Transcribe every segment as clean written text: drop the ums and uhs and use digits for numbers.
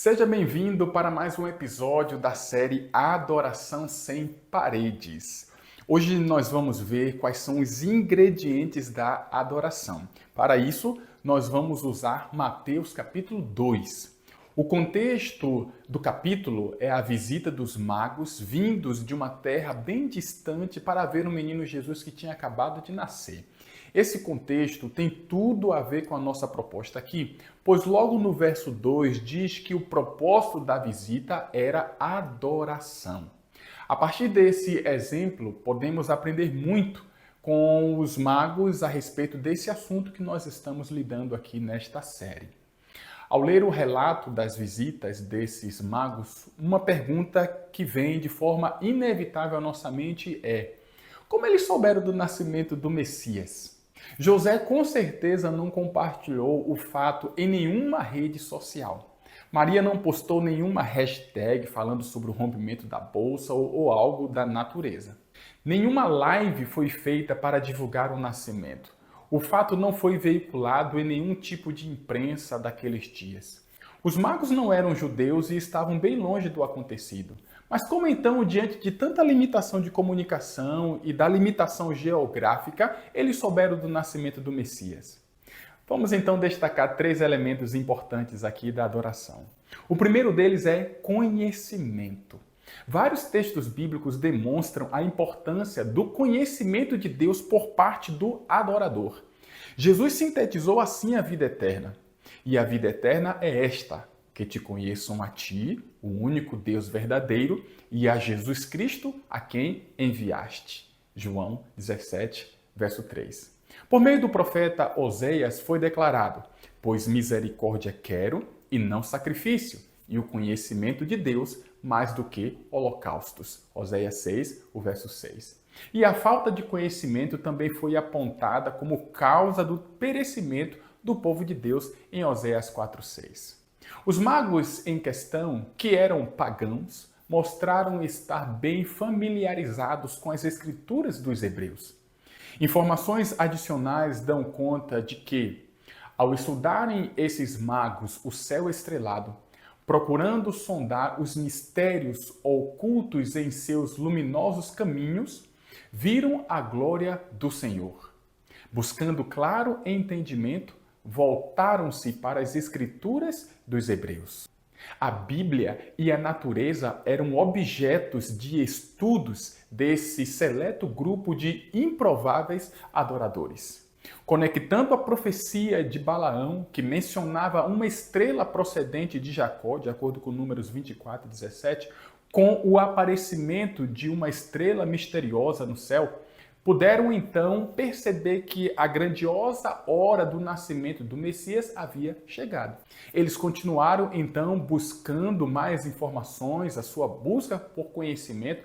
Seja bem-vindo para mais um episódio da série Adoração Sem Paredes. Hoje nós vamos ver quais são os ingredientes da adoração. Para isso, nós vamos usar Mateus capítulo 2. O contexto do capítulo é a visita dos magos vindos de uma terra bem distante para ver o menino Jesus que tinha acabado de nascer. Esse contexto tem tudo a ver com a nossa proposta aqui, pois logo no verso 2 diz que o propósito da visita era adoração. A partir desse exemplo, podemos aprender muito com os magos a respeito desse assunto que nós estamos lidando aqui nesta série. Ao ler o relato das visitas desses magos, uma pergunta que vem de forma inevitável à nossa mente é: como eles souberam do nascimento do Messias? José com certeza não compartilhou o fato em nenhuma rede social. Maria não postou nenhuma hashtag falando sobre o rompimento da bolsa ou algo da natureza. Nenhuma live foi feita para divulgar o nascimento. O fato não foi veiculado em nenhum tipo de imprensa daqueles dias. Os magos não eram judeus e estavam bem longe do acontecido. Mas como então, diante de tanta limitação de comunicação e da limitação geográfica, eles souberam do nascimento do Messias? Vamos então destacar 3 elementos importantes aqui da adoração. O primeiro deles é conhecimento. Vários textos bíblicos demonstram a importância do conhecimento de Deus por parte do adorador. Jesus sintetizou assim a vida eterna. E a vida eterna é esta: que te conheçam a ti, o único Deus verdadeiro, e a Jesus Cristo, a quem enviaste. João 17, verso 3. Por meio do profeta Oséias foi declarado: pois misericórdia quero e não sacrifício, e o conhecimento de Deus mais do que holocaustos. Oséias 6, o verso 6. E a falta de conhecimento também foi apontada como causa do perecimento do povo de Deus em Oséias 4:6. Os magos em questão, que eram pagãos, mostraram estar bem familiarizados com as escrituras dos hebreus. Informações adicionais dão conta de que, ao estudarem esses magos o céu estrelado, procurando sondar os mistérios ocultos em seus luminosos caminhos, viram a glória do Senhor. Buscando claro entendimento, voltaram-se para as escrituras dos hebreus. A Bíblia e a natureza eram objetos de estudos desse seleto grupo de improváveis adoradores. Conectando a profecia de Balaão, que mencionava uma estrela procedente de Jacó, de acordo com Números 24:17, com o aparecimento de uma estrela misteriosa no céu, puderam então perceber que a grandiosa hora do nascimento do Messias havia chegado. Eles continuaram então buscando mais informações, a sua busca por conhecimento.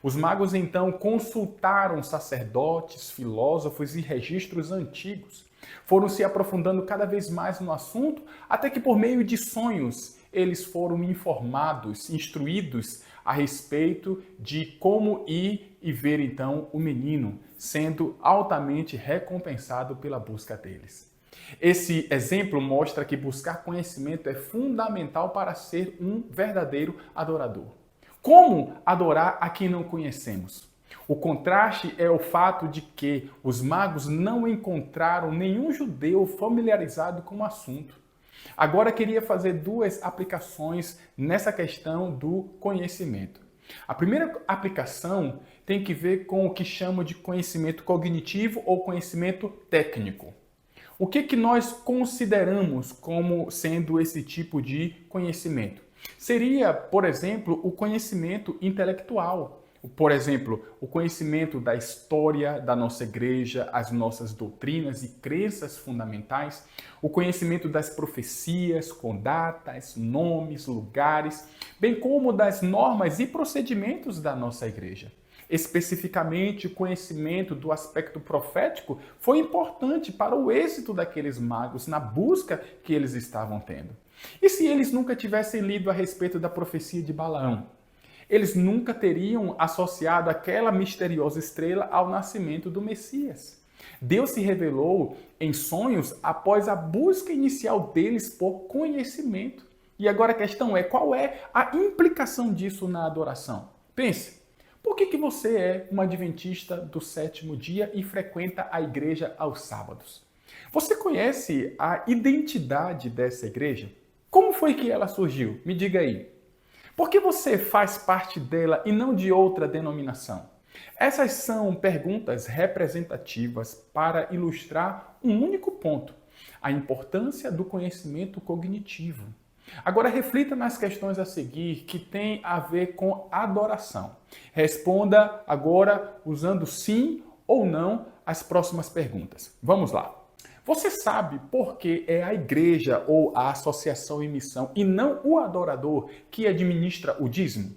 Os magos então consultaram sacerdotes, filósofos e registros antigos. Foram se aprofundando cada vez mais no assunto, até que por meio de sonhos eles foram informados, instruídos a respeito de como ir e ver então o menino, sendo altamente recompensado pela busca deles. Esse exemplo mostra que buscar conhecimento é fundamental para ser um verdadeiro adorador. Como adorar a quem não conhecemos? O contraste é o fato de que os magos não encontraram nenhum judeu familiarizado com o assunto. Agora queria fazer 2 aplicações nessa questão do conhecimento. A primeira aplicação tem que ver com o que chamo de conhecimento cognitivo ou conhecimento técnico. O que nós consideramos como sendo esse tipo de conhecimento? Seria, por exemplo, o conhecimento intelectual. Por exemplo, o conhecimento da história da nossa igreja, as nossas doutrinas e crenças fundamentais, o conhecimento das profecias com datas, nomes, lugares, bem como das normas e procedimentos da nossa igreja. Especificamente, o conhecimento do aspecto profético foi importante para o êxito daqueles magos na busca que eles estavam tendo. E se eles nunca tivessem lido a respeito da profecia de Balaão? Eles nunca teriam associado aquela misteriosa estrela ao nascimento do Messias. Deus se revelou em sonhos após a busca inicial deles por conhecimento. E agora a questão é, qual é a implicação disso na adoração? Pense, por que você é um adventista do sétimo dia e frequenta a igreja aos sábados? Você conhece a identidade dessa igreja? Como foi que ela surgiu? Me diga aí. Por que você faz parte dela e não de outra denominação? Essas são perguntas representativas para ilustrar um único ponto: a importância do conhecimento cognitivo. Agora reflita nas questões a seguir que têm a ver com adoração. Responda agora usando sim ou não as próximas perguntas. Vamos lá. Você sabe por que é a igreja ou a associação em missão e não o adorador que administra o dízimo?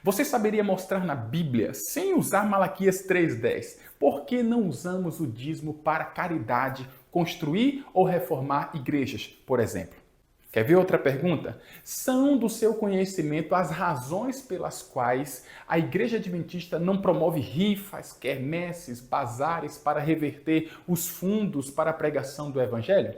Você saberia mostrar na Bíblia, sem usar Malaquias 3:10, por que não usamos o dízimo para caridade, construir ou reformar igrejas, por exemplo? Quer ver outra pergunta? São do seu conhecimento as razões pelas quais a Igreja Adventista não promove rifas, quermesses, bazares para reverter os fundos para a pregação do Evangelho?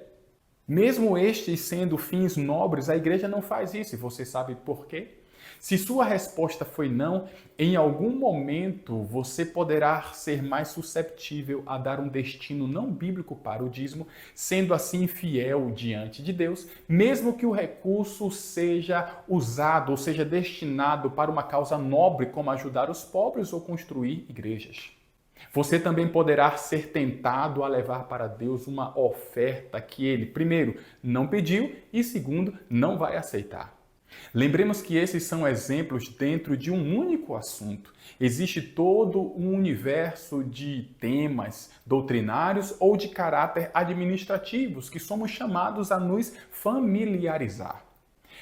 Mesmo estes sendo fins nobres, a igreja não faz isso. E você sabe por quê? Se sua resposta foi não, em algum momento você poderá ser mais susceptível a dar um destino não bíblico para o dízimo, sendo assim fiel diante de Deus, mesmo que o recurso seja usado ou seja destinado para uma causa nobre, como ajudar os pobres ou construir igrejas. Você também poderá ser tentado a levar para Deus uma oferta que ele, primeiro, não pediu e, segundo, não vai aceitar. Lembremos que esses são exemplos dentro de um único assunto. Existe todo um universo de temas doutrinários ou de caráter administrativos que somos chamados a nos familiarizar.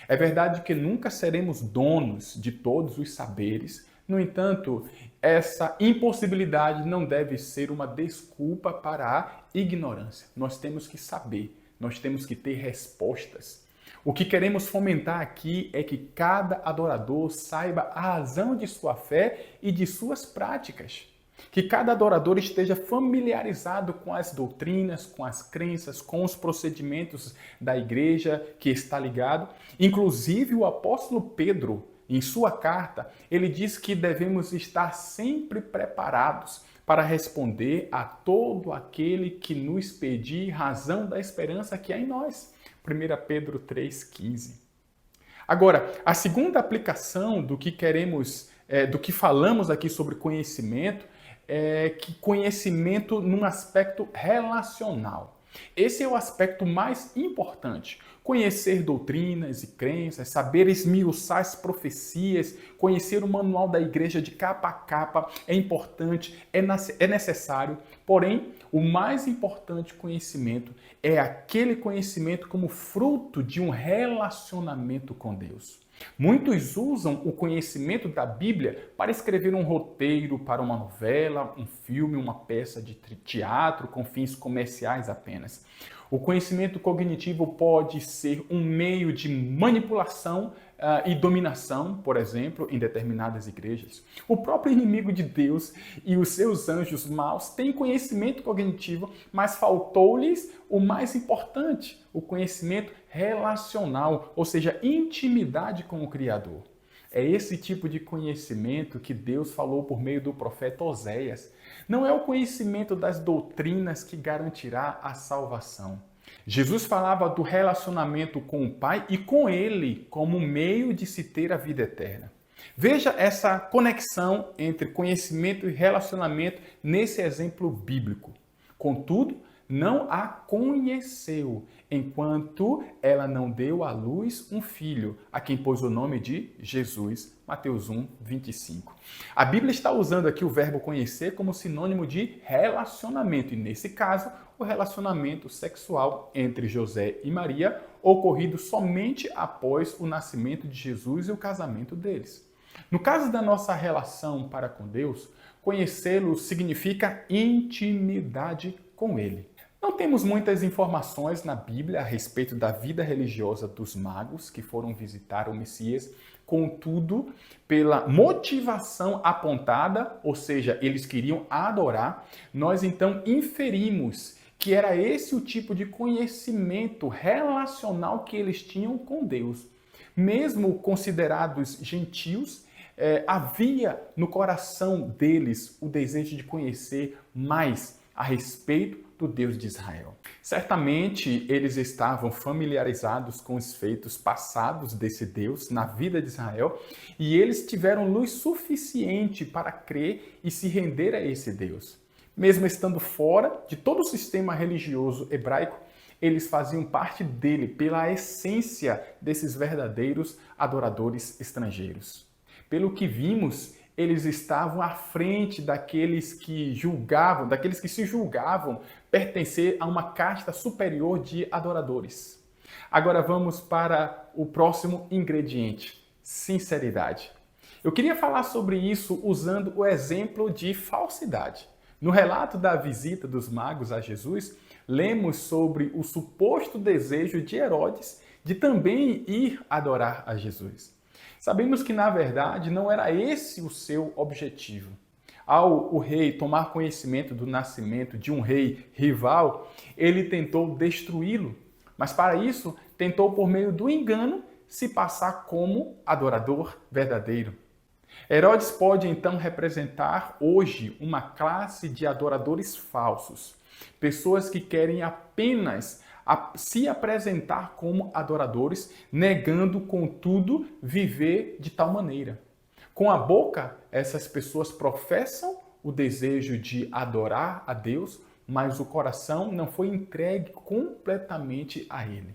É verdade que nunca seremos donos de todos os saberes. No entanto, essa impossibilidade não deve ser uma desculpa para a ignorância. Nós temos que saber, nós temos que ter respostas. O que queremos fomentar aqui é que cada adorador saiba a razão de sua fé e de suas práticas. Que cada adorador esteja familiarizado com as doutrinas, com as crenças, com os procedimentos da igreja que está ligado. Inclusive o apóstolo Pedro, em sua carta, ele diz que devemos estar sempre preparados para responder a todo aquele que nos pedir razão da esperança que há em nós. 1 Pedro 3,15. Agora, a segunda aplicação do que do que falamos aqui sobre conhecimento, é que conhecimento num aspecto relacional. Esse é o aspecto mais importante. Conhecer doutrinas e crenças, saber esmiuçar as profecias, conhecer o manual da igreja de capa a capa é importante, é necessário. Porém, o mais importante conhecimento é aquele conhecimento como fruto de um relacionamento com Deus. Muitos usam o conhecimento da Bíblia para escrever um roteiro para uma novela, um filme, uma peça de teatro com fins comerciais apenas. O conhecimento cognitivo pode ser um meio de manipulação e dominação, por exemplo, em determinadas igrejas. O próprio inimigo de Deus e os seus anjos maus têm conhecimento cognitivo, mas faltou-lhes o mais importante, o conhecimento relacional, ou seja, intimidade com o Criador. É esse tipo de conhecimento que Deus falou por meio do profeta Oséias. Não é o conhecimento das doutrinas que garantirá a salvação. Jesus falava do relacionamento com o Pai e com Ele como meio de se ter a vida eterna. Veja essa conexão entre conhecimento e relacionamento nesse exemplo bíblico. Contudo, não a conheceu, enquanto ela não deu à luz um filho, a quem pôs o nome de Jesus. Mateus 1:25. A Bíblia está usando aqui o verbo conhecer como sinônimo de relacionamento, e nesse caso, o relacionamento sexual entre José e Maria, ocorrido somente após o nascimento de Jesus e o casamento deles. No caso da nossa relação para com Deus, conhecê-lo significa intimidade com Ele. Não temos muitas informações na Bíblia a respeito da vida religiosa dos magos que foram visitar o Messias, contudo, pela motivação apontada, ou seja, eles queriam adorar, nós então inferimos que era esse o tipo de conhecimento relacional que eles tinham com Deus. Mesmo considerados gentios, havia no coração deles o desejo de conhecer mais a respeito do Deus de Israel. Certamente eles estavam familiarizados com os feitos passados desse Deus na vida de Israel e eles tiveram luz suficiente para crer e se render a esse Deus. Mesmo estando fora de todo o sistema religioso hebraico, eles faziam parte dele pela essência desses verdadeiros adoradores estrangeiros. Pelo que vimos, eles estavam à frente daqueles que se julgavam pertencer a uma casta superior de adoradores. Agora vamos para o próximo ingrediente: sinceridade. Eu queria falar sobre isso usando o exemplo de falsidade. No relato da visita dos magos a Jesus, lemos sobre o suposto desejo de Herodes de também ir adorar a Jesus. Sabemos que, na verdade, não era esse o seu objetivo. Ao o rei tomar conhecimento do nascimento de um rei rival, ele tentou destruí-lo, mas para isso tentou, por meio do engano, se passar como adorador verdadeiro. Herodes pode então representar hoje uma classe de adoradores falsos, pessoas que querem apenas se apresentar como adoradores, negando, contudo, viver de tal maneira. Com a boca, essas pessoas professam o desejo de adorar a Deus, mas o coração não foi entregue completamente a Ele.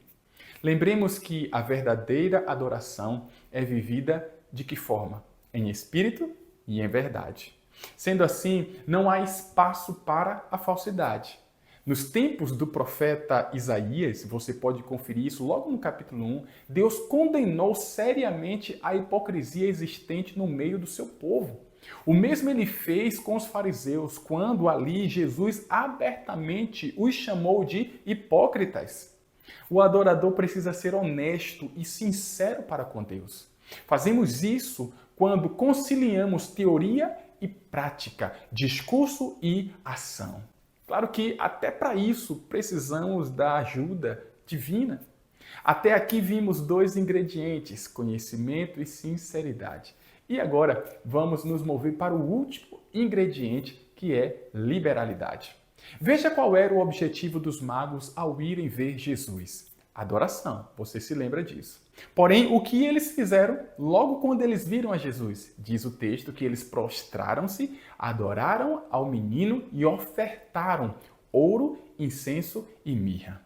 Lembremos que a verdadeira adoração é vivida de que forma? Em espírito e em verdade. Sendo assim, não há espaço para a falsidade. Nos tempos do profeta Isaías, você pode conferir isso logo no capítulo 1, Deus condenou seriamente a hipocrisia existente no meio do seu povo. O mesmo ele fez com os fariseus, quando ali Jesus abertamente os chamou de hipócritas. O adorador precisa ser honesto e sincero para com Deus. Fazemos isso quando conciliamos teoria e prática, discurso e ação. Claro que até para isso precisamos da ajuda divina. Até aqui vimos dois ingredientes, conhecimento e sinceridade. E agora vamos nos mover para o último ingrediente, que é liberalidade. Veja qual era o objetivo dos magos ao irem ver Jesus. Adoração, você se lembra disso. Porém, o que eles fizeram logo quando eles viram a Jesus? Diz o texto que eles prostraram-se, adoraram ao menino e ofertaram ouro, incenso e mirra.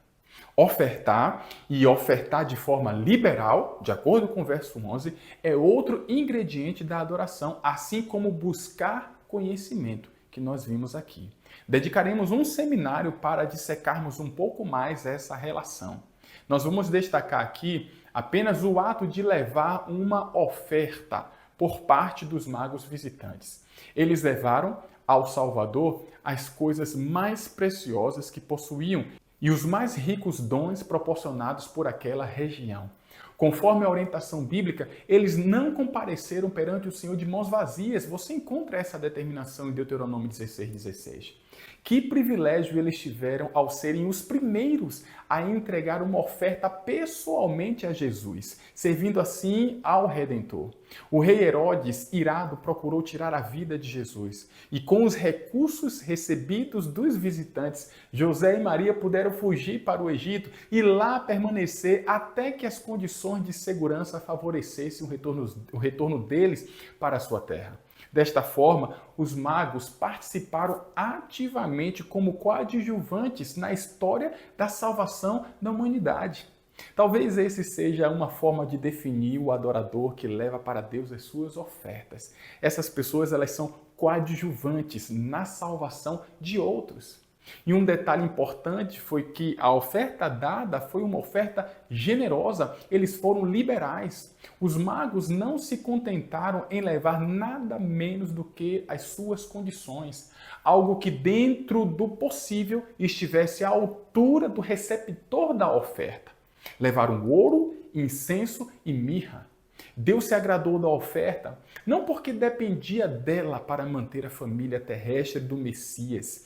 Ofertar e ofertar de forma liberal, de acordo com o verso 11, é outro ingrediente da adoração, assim como buscar conhecimento, que nós vimos aqui. Dedicaremos um seminário para dissecarmos um pouco mais essa relação. Nós vamos destacar aqui apenas o ato de levar uma oferta por parte dos magos visitantes. Eles levaram ao Salvador as coisas mais preciosas que possuíam e os mais ricos dons proporcionados por aquela região. Conforme a orientação bíblica, eles não compareceram perante o Senhor de mãos vazias. Você encontra essa determinação em Deuteronômio 16:16. Que privilégio eles tiveram ao serem os primeiros a entregar uma oferta pessoalmente a Jesus, servindo assim ao Redentor. O rei Herodes, irado, procurou tirar a vida de Jesus. E com os recursos recebidos dos visitantes, José e Maria puderam fugir para o Egito e lá permanecer até que as condições de segurança favorecessem o retorno deles para a sua terra. Desta forma, os magos participaram ativamente como coadjuvantes na história da salvação da humanidade. Talvez esse seja uma forma de definir o adorador que leva para Deus as suas ofertas. Essas pessoas, elas são coadjuvantes na salvação de outros. E um detalhe importante foi que a oferta dada foi uma oferta generosa, eles foram liberais. Os magos não se contentaram em levar nada menos do que as suas condições, algo que dentro do possível estivesse à altura do receptor da oferta. Levaram ouro, incenso e mirra. Deus se agradou da oferta, não porque dependia dela para manter a família terrestre do Messias.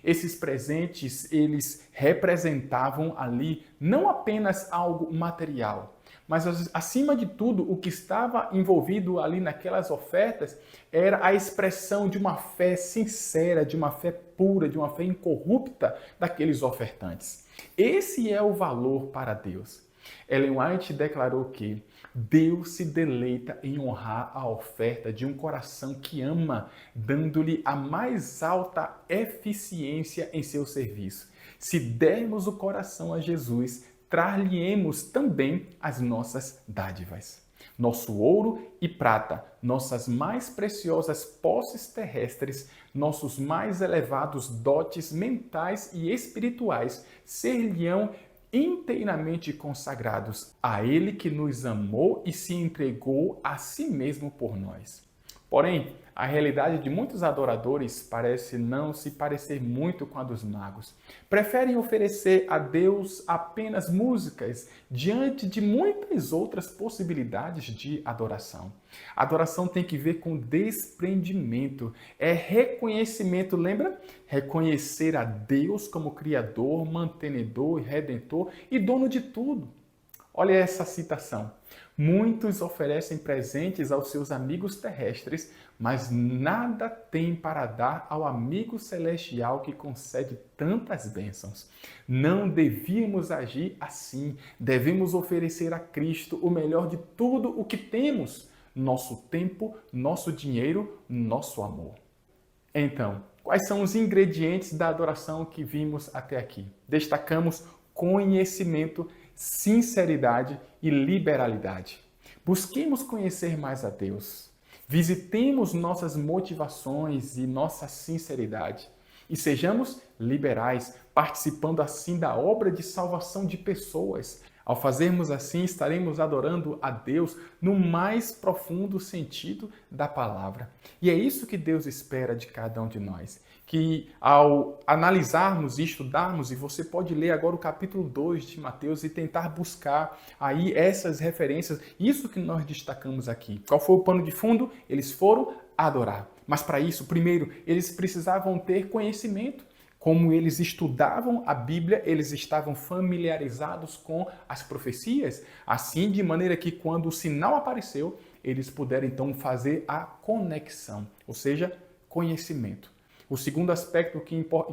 Esses presentes, eles representavam ali não apenas algo material, mas acima de tudo, o que estava envolvido ali naquelas ofertas era a expressão de uma fé sincera, de uma fé pura, de uma fé incorrupta daqueles ofertantes. Esse é o valor para Deus. Ellen White declarou que Deus se deleita em honrar a oferta de um coração que ama, dando-lhe a mais alta eficiência em seu serviço. Se dermos o coração a Jesus, trar-lhe-emos também as nossas dádivas. Nosso ouro e prata, nossas mais preciosas posses terrestres, nossos mais elevados dotes mentais e espirituais ser-lhe-ão inteiramente consagrados a Ele que nos amou e se entregou a si mesmo por nós. Porém, a realidade de muitos adoradores parece não se parecer muito com a dos magos. Preferem oferecer a Deus apenas músicas diante de muitas outras possibilidades de adoração. Adoração tem que ver com desprendimento, é reconhecimento, lembra? Reconhecer a Deus como Criador, mantenedor, redentor e dono de tudo. Olha essa citação. Muitos oferecem presentes aos seus amigos terrestres, mas nada têm para dar ao amigo celestial que concede tantas bênçãos. Não devíamos agir assim. Devemos oferecer a Cristo o melhor de tudo o que temos: nosso tempo, nosso dinheiro, nosso amor. Então, quais são os ingredientes da adoração que vimos até aqui? Destacamos conhecimento, sinceridade e liberalidade. Busquemos conhecer mais a Deus. Visitemos nossas motivações e nossa sinceridade. E sejamos liberais, participando assim da obra de salvação de pessoas. Ao fazermos assim, estaremos adorando a Deus no mais profundo sentido da palavra. E é isso que Deus espera de cada um de nós. Que ao analisarmos e estudarmos, e você pode ler agora o capítulo 2 de Mateus e tentar buscar aí essas referências, isso que nós destacamos aqui. Qual foi o pano de fundo? Eles foram adorar. Mas para isso, primeiro, eles precisavam ter conhecimento. Como eles estudavam a Bíblia, eles estavam familiarizados com as profecias, assim de maneira que quando o sinal apareceu, eles puderam então fazer a conexão, ou seja, conhecimento. O segundo aspecto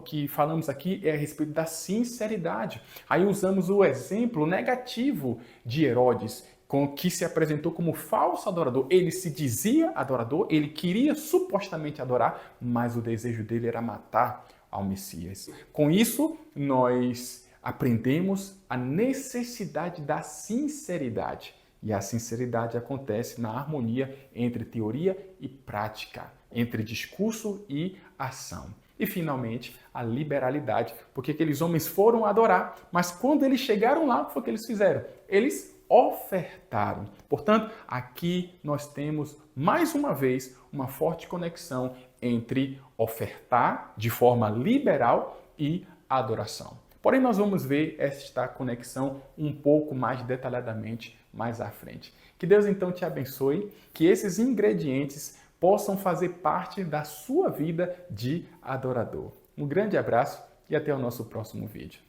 que falamos aqui é a respeito da sinceridade. Aí usamos o exemplo negativo de Herodes, que se apresentou como falso adorador. Ele se dizia adorador, ele queria supostamente adorar, mas o desejo dele era matar ao Messias. Com isso, nós aprendemos a necessidade da sinceridade. E a sinceridade acontece na harmonia entre teoria e prática, entre discurso e ação. E, finalmente, a liberalidade, porque aqueles homens foram adorar, mas quando eles chegaram lá, o que foi que eles fizeram? Eles ofertaram. Portanto, aqui nós temos, mais uma vez, uma forte conexão entre ofertar de forma liberal e adoração. Porém, nós vamos ver esta conexão um pouco mais detalhadamente mais à frente. Que Deus então te abençoe, que esses ingredientes possam fazer parte da sua vida de adorador. Um grande abraço e até o nosso próximo vídeo.